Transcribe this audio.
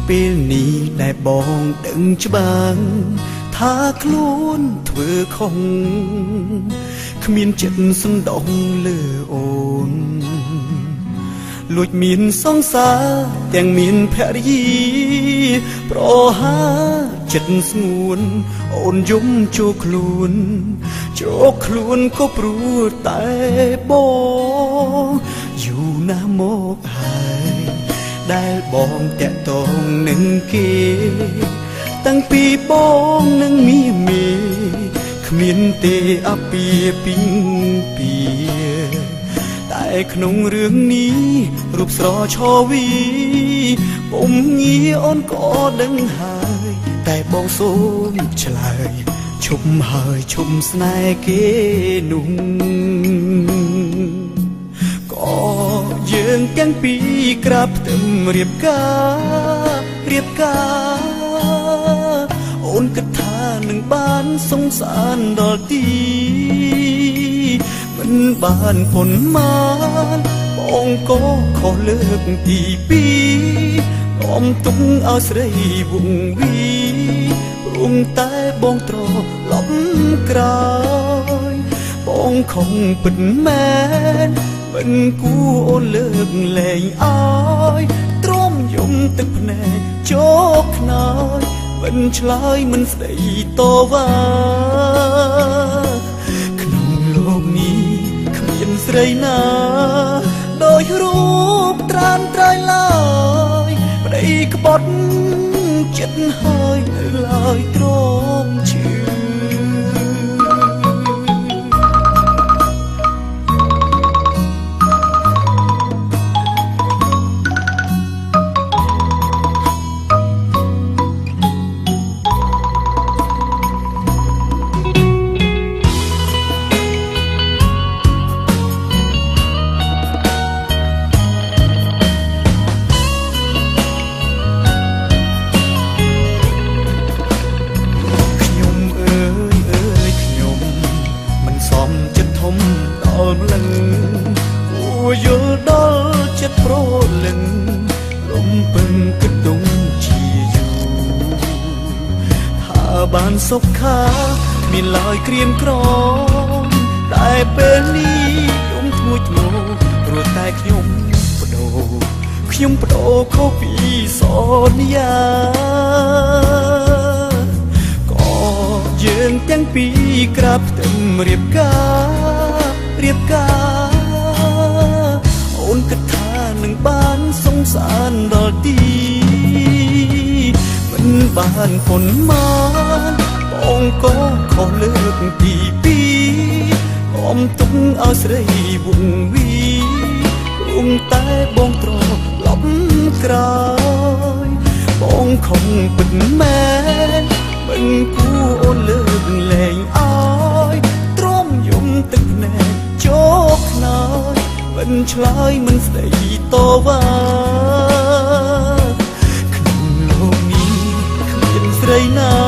ពេលនេះដែលបងដឹងច្បាស់ថាខ្លួនធ្វើខុសគ្មានចិត្តសន្តោសលើអូនលួចមានសង្សារទាំងមានភរិយាប្រហាចិត្តស្ងួនអូនយំចូលខ្លួនក៏ព្រោះតែបងយូរណាស់មកហើយដែលបងតាក់ទងនឹងគេតាំងពីបងនឹងមីគ្មានទេអពាពីងពីតែក្នុងរឿងនេះរូបស្រឆវីពុំងាអូនក៏ដឹងហើយតែបងសូមឆ្លើយឈប់ហើយឈប់ស្នេហ៍គេនោះក៏យើងទាំងពីរក្រាបផ្ទឹមរៀបការអូនគិតថានឹងបានសង្សារដល់ទីមិនបានប៉ុន្មានបងក៏ខុសលើកទីពីរអមទុកឲ្យស្រីវង្វីព្រមតែបងត្រឡប់ក្រោយបងខំពិតមែនមិនគួរអូនលើកលែងឲ្យទ្រាំយំទឹកភ្នែកជោកខ្នើយមិនឆ្លើយមិនស្ដីតវ៉ាក្នុងលោកនេះគ្មានស្រីណាដោយរូបត្រានត្រៃឡើយប្តីក្បត់ចិត្តហើយនៅឡើយទ្រាំឈឺយល់ដល់ចិត្តប្រលឹងលំពឹងគិតដងជាយូរថាបានសុខខាមានឡើយក្រៀមក្រំតែពេលនេះខ្ញុំធ្ងួយធ្ងរព្រោះតែខ្ញុំបដូរខុសពីសន្យាក៏យើងទាំងពីរក្រាបផ្ទឹមរៀបការអូនគិតថានឹងបានសង្សារដល់ទីមិនបានប៉ុន្មានបងក៏ខុសលើកទីពីរអមទុកឲ្យស្រីវង្វីព្រមតែបងត្រឡប់ក្រោយបងខំពិតមែនមិនគួរអូនលើកលែងឲ្យទ្រាំយំទឹកភ្នែកជោកខ្នើយមិនឆ្លើយមិនស្ដីតវ៉ាក្នុងលោកនេះគ្មានស្រីណា